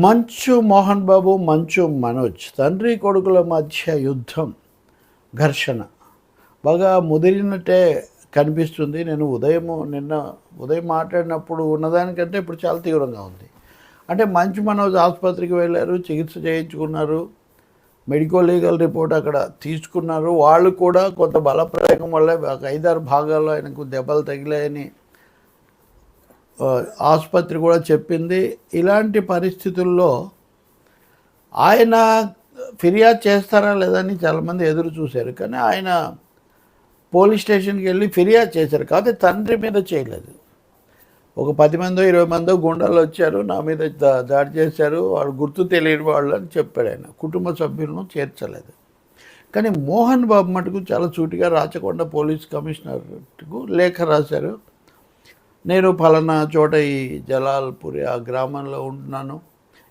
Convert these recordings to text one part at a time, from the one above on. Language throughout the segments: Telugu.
మంచు మోహన్ బాబు, మంచు మనోజ్ తండ్రి కొడుకుల మధ్య యుద్ధం, ఘర్షణ బాగా ముదిరినట్టే కనిపిస్తుంది. నేను నిన్న ఉదయం మాట్లాడినప్పుడు ఉన్నదానికంటే ఇప్పుడు చాలా తీవ్రంగా ఉంది. అంటే మంచు మనోజ్ ఆసుపత్రికి వెళ్ళారు, చికిత్స చేయించుకున్నారు, మెడికో లీగల్ రిపోర్ట్ అక్కడ తీసుకున్నారు. వాళ్ళు కూడా కొంత బలప్రయోగం వల్ల ఒక 5-6 భాగాల్లో ఆయనకు దెబ్బలు తగిలాయని ఆసుపత్రి కూడా చెప్పింది. ఇలాంటి పరిస్థితుల్లో ఆయన ఫిర్యాదు చేస్తారా లేదని చాలామంది ఎదురు చూశారు. కానీ ఆయన పోలీస్ స్టేషన్కి వెళ్ళి ఫిర్యాదు చేశారు. కాకపోతే తండ్రి మీద చేయలేదు. ఒక 10 మందో 20 మందో గుండాలు వచ్చారు, నా మీద దాడి చేశారు, వాళ్ళు గుర్తు తెలియని వాళ్ళు అని చెప్పాడు. ఆయన కుటుంబ సభ్యులను చేర్చలేదు. కానీ మోహన్ బాబు మటుకు చాలా సూటిగా రాచకొండ పోలీస్ కమిషనర్కు లేఖ రాశారు. నేను ఫలానా చోట ఈ జలాల్పూరి ఆ గ్రామంలో ఉంటున్నాను,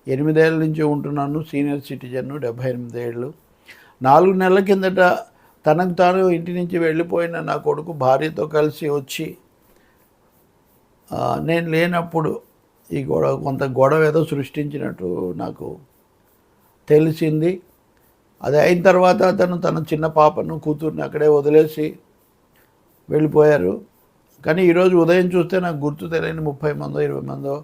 8 ఏళ్ళ నుంచి ఉంటున్నాను, సీనియర్ సిటిజన్, 78 ఏళ్ళు. 4 నెలల కిందట తనకు తాను ఇంటి నుంచి వెళ్ళిపోయిన నా కొడుకు భార్యతో కలిసి వచ్చి నేను లేనప్పుడు ఈ కొంత గొడవ ఏదో సృష్టించినట్టు నాకు తెలిసింది. అది అయిన తర్వాత అతను తన చిన్న పాపను, కూతుర్ని అక్కడే వదిలేసి వెళ్ళిపోయారు. కానీ ఈరోజు ఉదయం చూస్తే నాకు గుర్తు తెలియని 30 మందో 20 మందో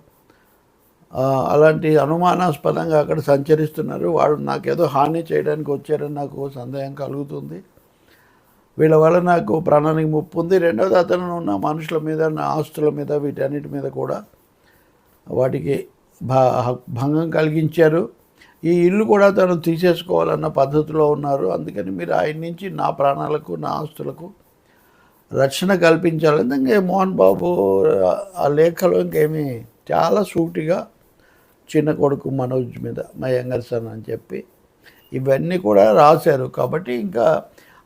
అలాంటి అనుమానాస్పదంగా అక్కడ సంచరిస్తున్నారు. వాళ్ళు నాకేదో హాని చేయడానికి వచ్చారని నాకు సందేహం కలుగుతుంది. వీళ్ళ వల్ల నాకు ప్రాణానికి ముప్పు ఉంది. రెండవది, అతను నా మనుషుల మీద, నా ఆస్తుల మీద, వీటన్నిటి మీద కూడా వాటికి భంగం కలిగించారు. ఈ ఇల్లు కూడా తను తీసేసుకోవాలన్న పద్ధతిలో ఉన్నారు. అందుకని మీరు ఆయన నుంచి నా ప్రాణాలకు, నా ఆస్తులకు రక్షణ కల్పించాలని ఇంకా మోహన్ బాబు ఆ లేఖలో ఇంకేమీ చాలా సూటిగా చిన్న కొడుకు మనోజ్ మీద, మై యంగర్ సన్ అని చెప్పి ఇవన్నీ కూడా రాశారు. కాబట్టి ఇంకా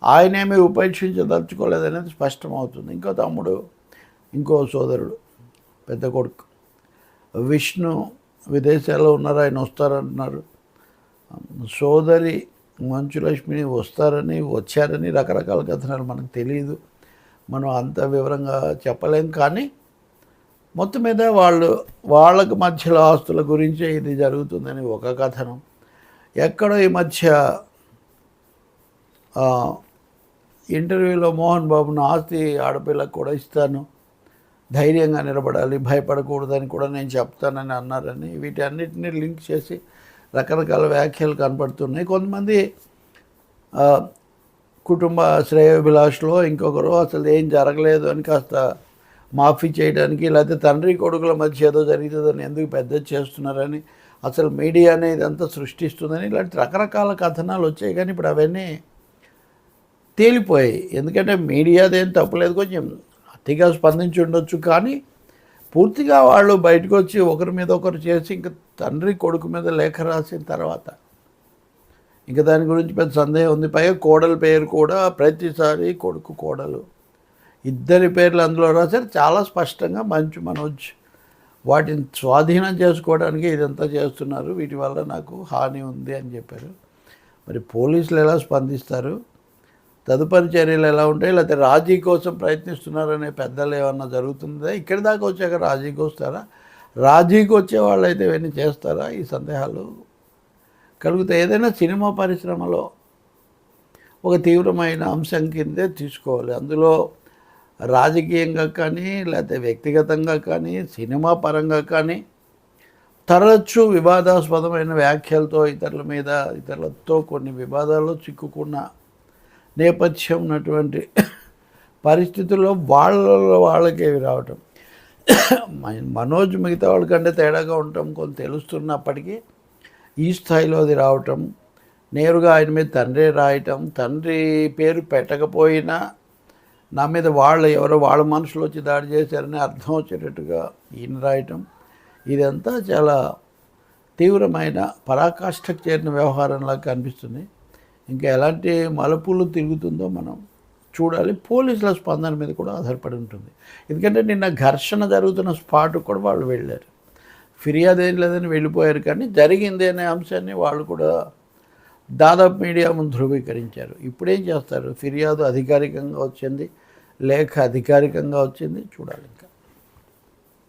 ఆయనేమీ ఉపేక్షించదలుచుకోలేదనేది స్పష్టమవుతుంది. ఇంకో తమ్ముడు, ఇంకో సోదరుడు, పెద్ద కొడుకు విష్ణు విదేశాల్లో ఉన్నారు, ఆయన వస్తారంటున్నారు. సోదరి మంచులక్ష్మిని వస్తారని, వచ్చారని రకరకాల కథనాలు మనకు తెలియదు, మనం అంత వివరంగా చెప్పలేం. కానీ మొత్తం మీద వాళ్ళకు మధ్యలో ఆస్తుల గురించే ఇది జరుగుతుందని ఒక కథనం. ఎక్కడో ఈ మధ్య ఇంటర్వ్యూలో మోహన్ బాబును ఆస్తి ఆడపిల్లకు కూడా ఇస్తాను, ధైర్యంగా నిలబడాలి, భయపడకూడదని కూడా నేను చెప్తానని అన్నారని, వీటన్నిటిని లింక్ చేసి రకరకాల వ్యాఖ్యలు కనపడుతున్నాయి. కొంతమంది కుటుంబ శ్రేయోభిలాషలో ఇంకొకరు అసలు ఏం జరగలేదు అని కాస్త మాఫీ చేయడానికి, లేకపోతే తండ్రి కొడుకుల మధ్య ఏదో జరుగుతుందని ఎందుకు పెద్ద చేస్తున్నారని, అసలు మీడియా అనేది ఇదంతా సృష్టిస్తుందని, ఇలాంటి రకరకాల కథనాలు వచ్చాయి. కానీ ఇప్పుడు అవన్నీ తేలిపోయాయి. ఎందుకంటే మీడియాదేం తప్పలేదు, కొంచెం అతిగా స్పందించి ఉండొచ్చు. కానీ పూర్తిగా వాళ్ళు బయటకు వచ్చి ఒకరి మీద ఒకరు చేసి ఇంకా తండ్రి కొడుకు మీద లేఖ రాసిన తర్వాత ఇంకా దాని గురించి పెద్ద సందేహం ఉంది. పైగా కోడల పేరు కూడా ప్రతిసారి కొడుకు కోడలు ఇద్దరి పేర్లు అందులో రాశారు. చాలా స్పష్టంగా మంచు మనోజ్ వాటిని స్వాధీనం చేసుకోవడానికి ఇదంతా చేస్తున్నారు, వీటి వల్ల నాకు హాని ఉంది అని చెప్పారు. మరి పోలీసులు ఎలా స్పందిస్తారు, తదుపరి చర్యలు ఎలా ఉంటాయి, లేకపోతే రాజీ కోసం ప్రయత్నిస్తున్నారనే పెద్దలు ఏమన్నా జరుగుతుందా, ఇక్కడి దాకా వచ్చాక రాజీకి వస్తారా, రాజీకి వచ్చే వాళ్ళు అయితే ఇవన్నీ చేస్తారా, ఈ సందేహాలు కలుగుతాయి. ఏదైనా సినిమా పరిశ్రమలో ఒక తీవ్రమైన అంశం కిందే తీసుకోవాలి. అందులో రాజకీయంగా కానీ, లేకపోతే వ్యక్తిగతంగా కానీ, సినిమా పరంగా కానీ తరచూ వివాదాస్పదమైన వ్యాఖ్యలతో ఇతరులతో కొన్ని వివాదాల్లో చిక్కుకున్న నేపథ్యం ఉన్నటువంటి పరిస్థితుల్లో వాళ్ళకే రావటం, మనోజ్ మిగతా వాళ్ళకంటే తేడాగా ఉండటం కొంత తెలుస్తున్నప్పటికీ ఈ స్థాయిలో అది రావటం, నేరుగా ఆయన మీద తండ్రి రాయటం, తండ్రి పేరు పెట్టకపోయినా నా మీద ఎవరో వాళ్ళ మనుషులు వచ్చి దాడి చేశారని అర్థం వచ్చేటట్టుగా ఈయన రాయటం, ఇదంతా చాలా తీవ్రమైన పరాకాష్ఠకు చేరిన వ్యవహారంలా కనిపిస్తుంది. ఇంకా ఎలాంటి మలుపులు తిరుగుతుందో మనం చూడాలి. పోలీసుల స్పందన మీద కూడా ఆధారపడి ఉంటుంది. ఎందుకంటే నిన్న ఘర్షణ జరుగుతున్న స్పాట్కి కూడా వాళ్ళు వెళ్ళారు, ఫిర్యాదు ఏం లేదని వెళ్ళిపోయారు. కానీ జరిగింది అనే అంశాన్ని వాళ్ళు కూడా దాదాపు మీడియా ముందు ధృవీకరించారు. ఇప్పుడేం చేస్తారు, ఫిర్యాదు అధికారికంగా వచ్చింది, లేఖ అధికారికంగా వచ్చింది, చూడాలి ఇంకా.